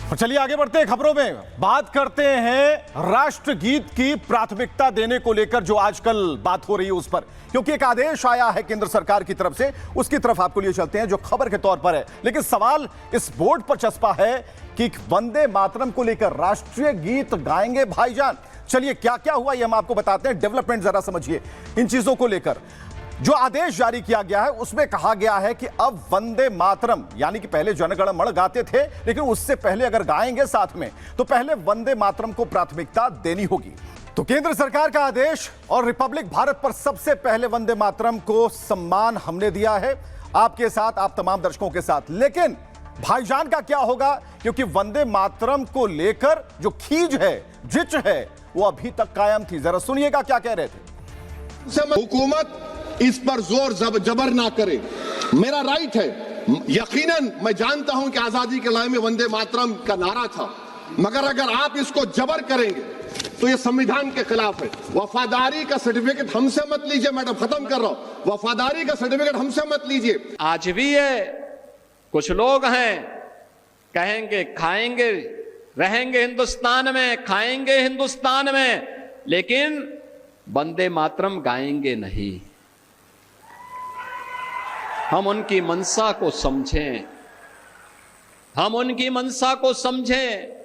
तो चलिए आगे बढ़ते हैं खबरों में। बात करते हैं राष्ट्रगीत की प्राथमिकता देने को लेकर जो आजकल बात हो रही है उस पर, क्योंकि एक आदेश आया है केंद्र सरकार की तरफ से, उसकी तरफ आपको लिए चलते हैं जो खबर के तौर पर है। लेकिन सवाल इस बोर्ड पर चस्पा है कि वंदे मातरम को लेकर राष्ट्रीय गीत गाएंगे भाईजान। चलिए क्या क्या हुआ ये हम आपको बताते हैं, डेवलपमेंट जरा समझिए इन चीजों को लेकर। जो आदेश जारी किया गया है उसमें कहा गया है कि अब वंदे मातरम, यानी कि पहले जन गण मन गाते थे, लेकिन उससे पहले अगर गाएंगे साथ में तो पहले वंदे मातरम को प्राथमिकता देनी होगी। तो केंद्र सरकार का आदेश और रिपब्लिक भारत पर सबसे पहले वंदे मातरम को सम्मान हमने दिया है आपके साथ, आप तमाम दर्शकों के साथ। लेकिन भाईजान का क्या होगा, क्योंकि वंदे मातरम को लेकर जो खींच है, जिच है, वो अभी तक कायम थी। जरा सुनिएगा क्या कह रहे थे। हुकूमत इस पर जोर जबर ना करे, मेरा राइट है। यकीनन मैं जानता हूं कि आजादी के लड़ाई में वंदे मातरम का नारा था, मगर अगर आप इसको जबर करेंगे तो ये संविधान के खिलाफ है। वफादारी का सर्टिफिकेट हमसे मत लीजिए, मैडम खत्म कर रहा हूं। वफादारी का सर्टिफिकेट हमसे मत लीजिए। आज भी है, कुछ लोग हैं कहेंगे खाएंगे, रहेंगे हिंदुस्तान में, खाएंगे हिंदुस्तान में, लेकिन वंदे मातरम गाएंगे नहीं। हम उनकी मंशा को समझें, हम उनकी मंशा को समझें।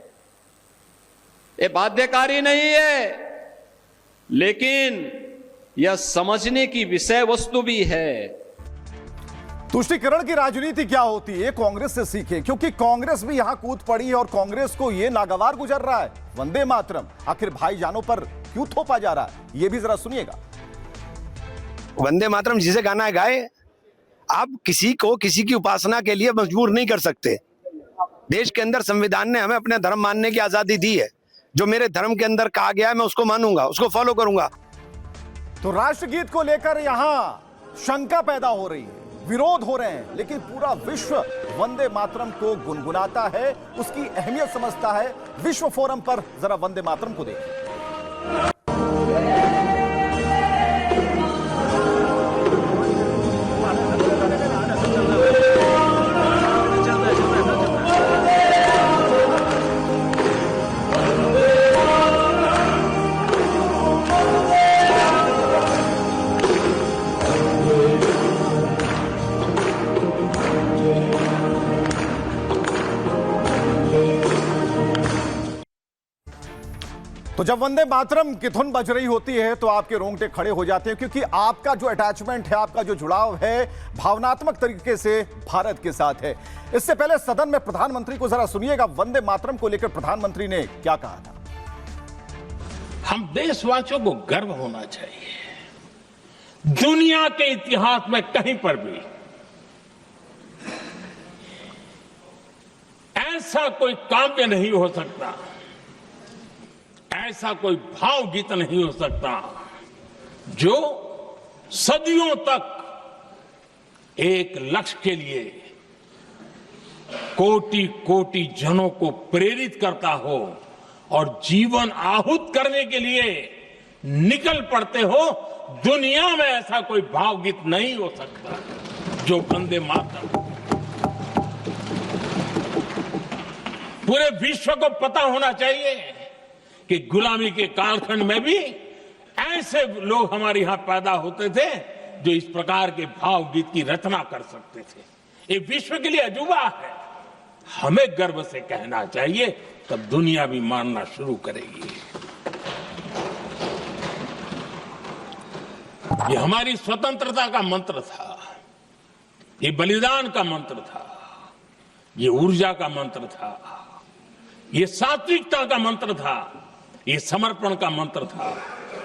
ये बाध्यकारी नहीं है, लेकिन यह समझने की विषय वस्तु भी है। तुष्टीकरण की राजनीति क्या होती है कांग्रेस से सीखे, क्योंकि कांग्रेस भी यहां कूद पड़ी है और कांग्रेस को यह नागवार गुजर रहा है। वंदे मातरम आखिर भाईजानों पर क्यों थोपा जा रहा है, यह भी जरा सुनिएगा। वंदे मातरम जिसे गाना है गाए, आप किसी को किसी की उपासना के लिए मजबूर नहीं कर सकते। देश के अंदर संविधान ने हमें अपने धर्म मानने की आजादी दी है। जो मेरे धर्म के अंदर कहा गया है मैं उसको मानूंगा, उसको फॉलो करूंगा। तो राष्ट्रगीत को लेकर यहां शंका पैदा हो रही है, विरोध हो रहे हैं, लेकिन पूरा विश्व वंदे मातरम को गुनगुनाता है, उसकी अहमियत समझता है। विश्व फोरम पर जरा वंदे मातरम को देखिए। तो जब वंदे मातरम की धुन बज रही होती है तो आपके रोंगटे खड़े हो जाते हैं, क्योंकि आपका जो अटैचमेंट है, आपका जो जुड़ाव है भावनात्मक तरीके से भारत के साथ है। इससे पहले सदन में प्रधानमंत्री को जरा सुनिएगा वंदे मातरम को लेकर प्रधानमंत्री ने क्या कहा था। हम देशवासियों को गर्व होना चाहिए, दुनिया के इतिहास में कहीं पर भी ऐसा कोई काव्य नहीं हो सकता, ऐसा कोई भावगीत नहीं हो सकता जो सदियों तक एक लक्ष्य के लिए कोटि कोटि जनों को प्रेरित करता हो और जीवन आहूत करने के लिए निकल पड़ते हो। दुनिया में ऐसा कोई भावगीत नहीं हो सकता जो वंदे मातरम। पूरे विश्व को पता होना चाहिए कि गुलामी के कालखंड में भी ऐसे लोग हमारे यहां पैदा होते थे जो इस प्रकार के भावगीत की रचना कर सकते थे। ये विश्व के लिए अजूबा है, हमें गर्व से कहना चाहिए, तब दुनिया भी मानना शुरू करेगी। ये हमारी स्वतंत्रता का मंत्र था, ये बलिदान का मंत्र था, ये ऊर्जा का मंत्र था, ये सात्विकता का मंत्र था, ये समर्पण का मंत्र था,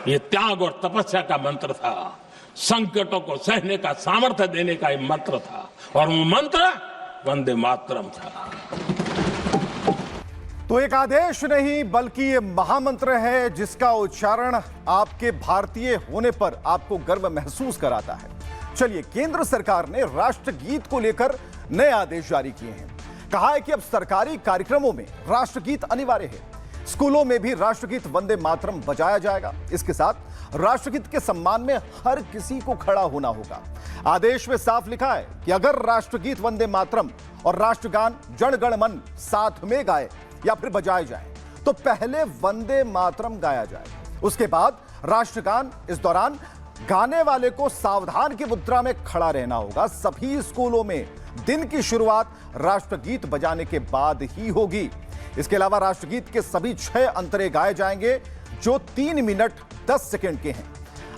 ये त्याग और तपस्या का मंत्र था, संकटों को सहने का सामर्थ्य देने का ये मंत्र था, और वो मंत्र वंदे मातरम था। तो एक आदेश नहीं बल्कि ये महामंत्र है जिसका उच्चारण आपके भारतीय होने पर आपको गर्व महसूस कराता है। चलिए, केंद्र सरकार ने राष्ट्रगीत को लेकर नए आदेश जारी किए हैं। कहा है कि अब सरकारी कार्यक्रमों में राष्ट्रगीत अनिवार्य है, स्कूलों में भी राष्ट्रगीत वंदे मातरम बजाया जाएगा। इसके साथ राष्ट्रगीत के सम्मान में हर किसी को खड़ा होना होगा। आदेश में साफ लिखा है कि अगर राष्ट्रगीत वंदे मातरम और राष्ट्रगान जन गण मन साथ में गाए या फिर बजाए जाएं, तो पहले वंदे मातरम गाया जाए, उसके बाद राष्ट्रगान। इस दौरान गाने वाले को सावधान की मुद्रा में खड़ा रहना होगा। सभी स्कूलों में दिन की शुरुआत राष्ट्रगीत बजाने के बाद ही होगी। इसके अलावा राष्ट्रगीत के सभी 6 अंतरे गाए जाएंगे जो 3 मिनट 10 सेकंड के हैं।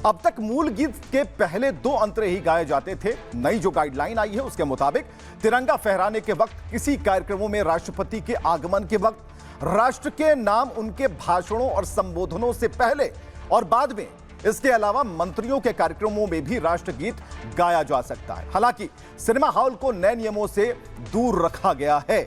अब तक मूल गीत के पहले 2 अंतरे ही गाए जाते थे। नई जो गाइडलाइन आई है उसके मुताबिक तिरंगा फहराने के वक्त, किसी कार्यक्रमों में राष्ट्रपति के आगमन के वक्त, राष्ट्र के नाम उनके भाषणों और संबोधनों से पहले और बाद में, इसके अलावा मंत्रियों के कार्यक्रमों में भी राष्ट्रगीत गाया जा सकता है। हालांकि सिनेमा हॉल को नए नियमों से दूर रखा गया है।